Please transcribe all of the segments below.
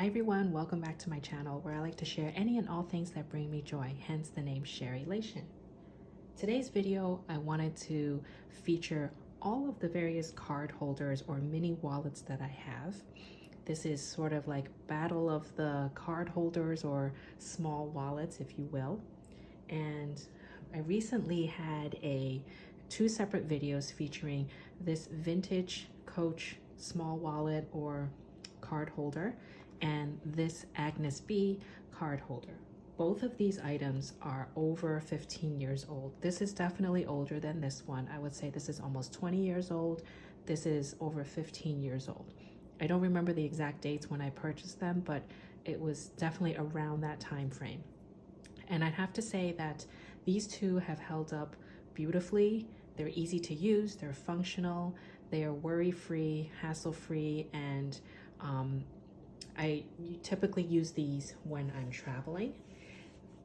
Hi everyone, welcome back to my channel where I like to share any and all things that bring me joy, hence the name Sharelation. Today's video, I wanted to feature all of the various card holders or mini wallets that I have. This is sort of like battle of the card holders or small wallets, if you will. And I recently had two separate videos featuring this vintage Coach small wallet or card holder and this Agnes B card holder. Both of these items are over 15 years old. This is definitely older than this one. I would say this is almost 20 years old. This is over 15 years old. I don't remember the exact dates when I purchased them, but it was definitely around that time frame. And I'd have to say that these two have held up beautifully. They're easy to use, they're functional, they are worry-free, hassle-free, and I typically use these when I'm traveling.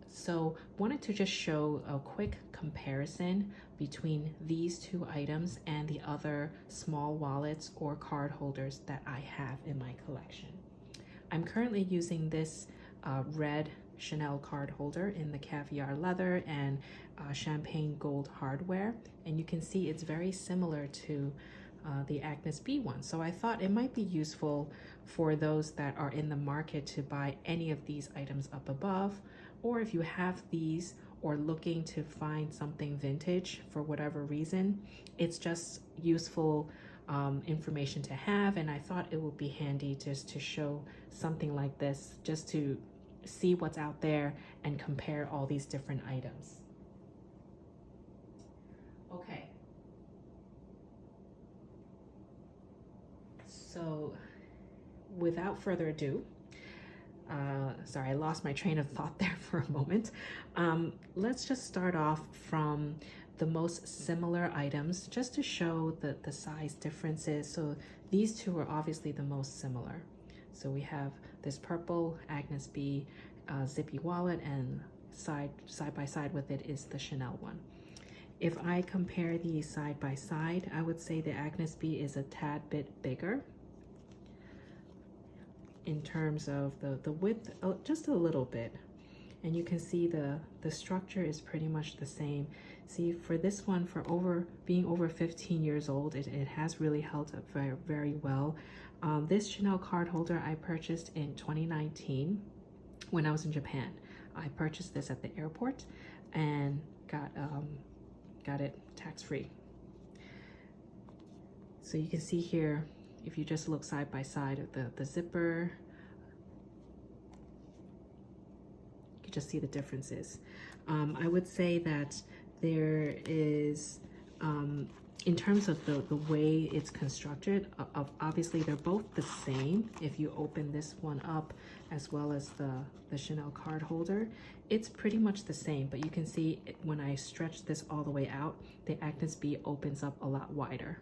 So wanted to just show a quick comparison between these two items and the other small wallets or card holders that I have in my collection. I'm currently using this red Chanel card holder in the caviar leather and champagne gold hardware, and you can see it's very similar to the Agnes B one. So I thought it might be useful for those that are in the market to buy any of these items up above, or if you have these or looking to find something vintage for whatever reason, it's just useful information to have. And I thought it would be handy just to show something like this, just to see what's out there and compare all these different items. Okay. So without further ado, sorry, I lost my train of thought there for a moment. Let's just start off from the most similar items just to show the size differences. So these two are obviously the most similar. So we have this purple Agnes B zippy wallet, and side by side with it is the Chanel one. If I compare these side by side, I would say the Agnes B is a tad bit bigger in terms of the width, just a little bit. And you can see the structure is pretty much the same. See, for this one, for being over 15 years old, it has really held up very, very well. This Chanel card holder I purchased in 2019 when I was in Japan. I purchased this at the airport and got it tax-free. So you can see here, if you just look side by side of the zipper, you can just see the differences. I would say that there is, in terms of the way it's constructed, obviously they're both the same. If you open this one up as well as the Chanel card holder, it's pretty much the same, but you can see when I stretch this all the way out, the Agnes B opens up a lot wider.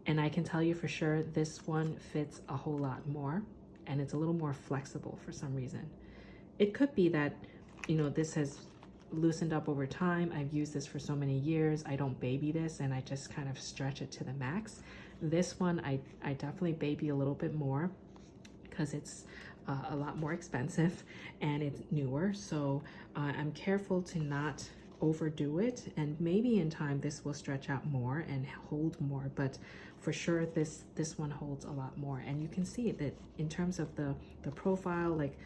And I can tell you for sure, this one fits a whole lot more, and it's a little more flexible for some reason. It could be that, you know, this has loosened up over time. I've used this for so many years. I don't baby this, and I just kind of stretch it to the max. This one, I definitely baby a little bit more because it's a lot more expensive and it's newer. So I'm careful to not overdo it, and maybe in time this will stretch out more and hold more, but for sure this one holds a lot more. And you can see that in terms of the profile, like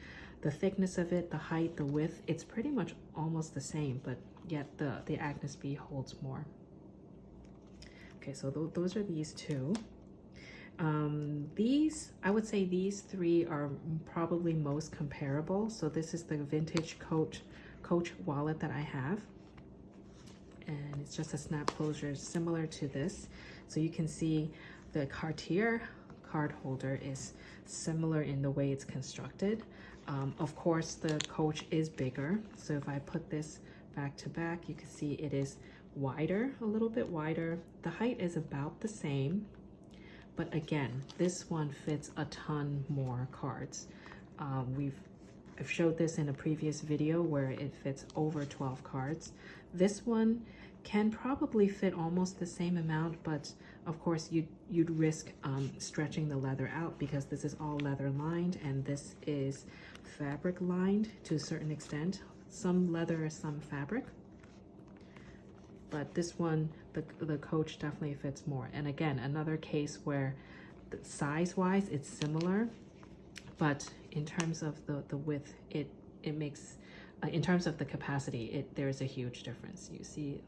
the thickness of it, the height, the width, it's pretty much almost the same, but yet the Agnes B holds more. Okay, so those are these two. I would say these three are probably most comparable. So this is the vintage Coach wallet that I have, and it's just a snap closure similar to this. So you can see the Cartier card holder is similar in the way it's constructed. Of course, the Coach is bigger. So if I put this back to back, you can see it is wider, a little bit wider. The height is about the same, but again, this one fits a ton more cards. I've showed this in a previous video where it fits over 12 cards. This one can probably fit almost the same amount, but of course you'd risk stretching the leather out because this is all leather lined, and and this is fabric lined to a certain extent. Some leather, some fabric. But this one, the coach definitely fits more. And again, another case where size-wise, it's similar, but in terms of the width, it makes, in terms of the capacity, there's a huge difference. You see,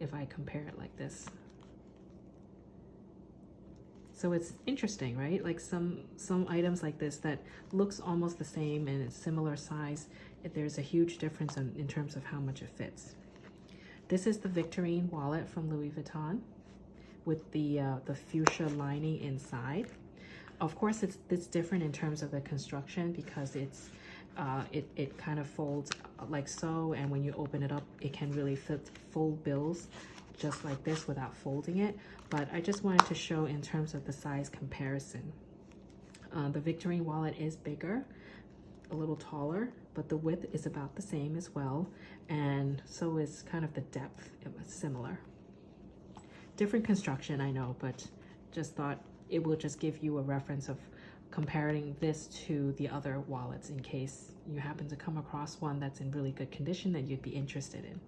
if I compare it like this. So it's interesting, right? Like some items like this that looks almost the same and it's similar size, there's a huge difference in terms of how much it fits. This is the Victorine wallet from Louis Vuitton with the fuchsia lining inside. Of course, it's different in terms of the construction because it kind of folds like so, and when you open it up, it can really fit full bills just like this without folding it. But I just wanted to show in terms of the size comparison. The Victorine wallet is bigger, a little taller, but the width is about the same as well, and so is kind of the depth. It was similar. Different construction, I know, but just thought it will just give you a reference of comparing this to the other wallets in case you happen to come across one that's in really good condition that you'd be interested in.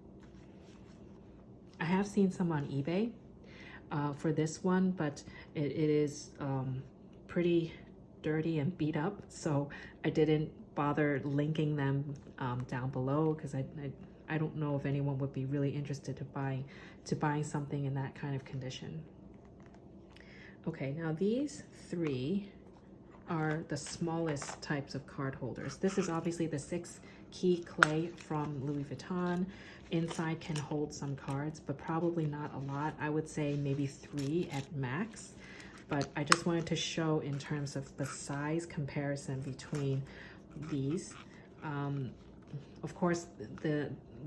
I have seen some on eBay for this one, but it is pretty dirty and beat up, so I didn't bother linking them down below because I don't know if anyone would be really interested to buying something in that kind of condition. Okay, now these three are the smallest types of card holders. This is obviously the 6 key clay from Louis Vuitton. Inside can hold some cards, but probably not a lot. I would say maybe 3 at max. But I just wanted to show in terms of the size comparison between these. Of course,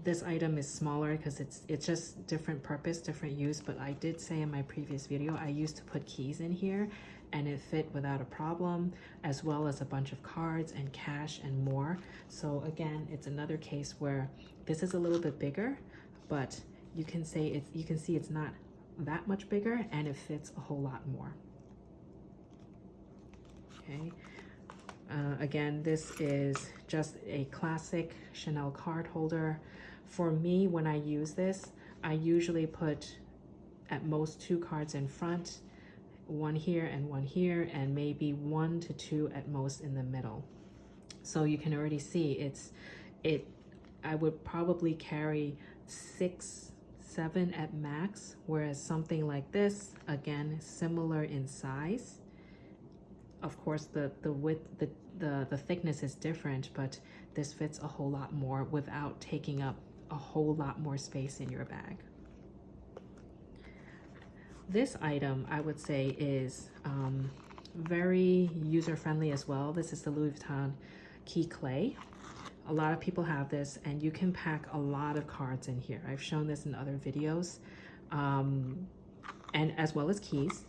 this item is smaller because it's just different purpose, different use, but I did say in my previous video I used to put keys in here and it fit without a problem, as well as a bunch of cards and cash and more. So again, it's another case where this is a little bit bigger, but you can see it's not that much bigger and it fits a whole lot more. Okay. Again, this is just a classic Chanel card holder. For me, when I use this, I usually put at most 2 cards in front, 1 here and 1 here, and maybe 1 to 2 at most in the middle. So you can already see I would probably carry 6, 7 at max, whereas something like this, again, similar in size. Of course, the width, the thickness is different, but this fits a whole lot more without taking up a whole lot more space in your bag. This item, I would say, is very user-friendly as well. This is the Louis Vuitton Key Clay. A lot of people have this, and you can pack a lot of cards in here. I've shown this in other videos, and as well as keys.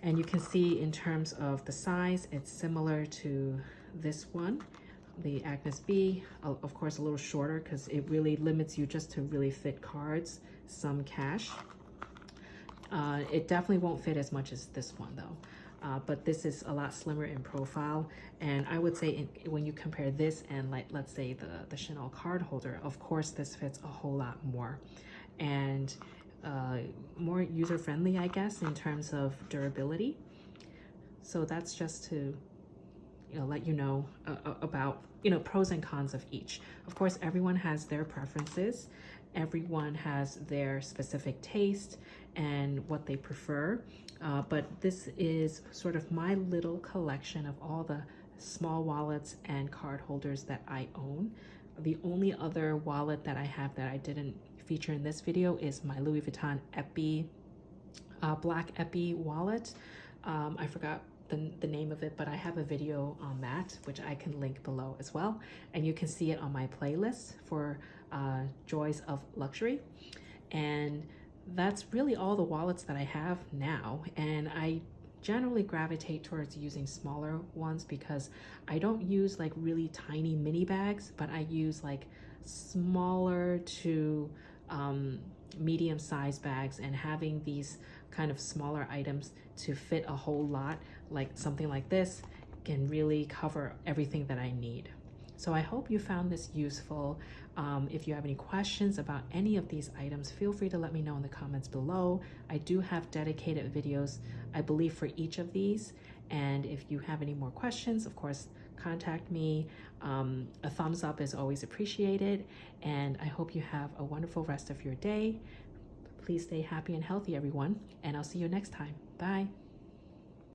And you can see in terms of the size, it's similar to this one, the Agnes B, of course a little shorter because it really limits you just to really fit cards, some cash. It definitely won't fit as much as this one though, but this is a lot slimmer in profile. And I would say when you compare this and let's say the Chanel card holder, of course this fits a whole lot more. And more user-friendly, I guess, in terms of durability. So that's just to let you know about pros and cons of each. Of course, everyone has their preferences, everyone has their specific taste and what they prefer, but this is sort of my little collection of all the small wallets and card holders that I own. The only other wallet that I have that I didn't feature in this video is my Louis Vuitton Epi, black Epi wallet. I forgot the name of it, but I have a video on that, which I can link below as well. And you can see it on my playlist for Joys of Luxury. And that's really all the wallets that I have now. And I generally gravitate towards using smaller ones because I don't use like really tiny mini bags, but I use like smaller to medium-sized bags, and having these kind of smaller items to fit a whole lot, like something like this, can really cover everything that I need. So I hope you found this useful. If you have any questions about any of these items, feel free to let me know in the comments below. I do have dedicated videos, I believe, for each of these. And if you have any more questions, of course, contact me. A thumbs up is always appreciated. And I hope you have a wonderful rest of your day. Please stay happy and healthy, everyone. And I'll see you next time. Bye.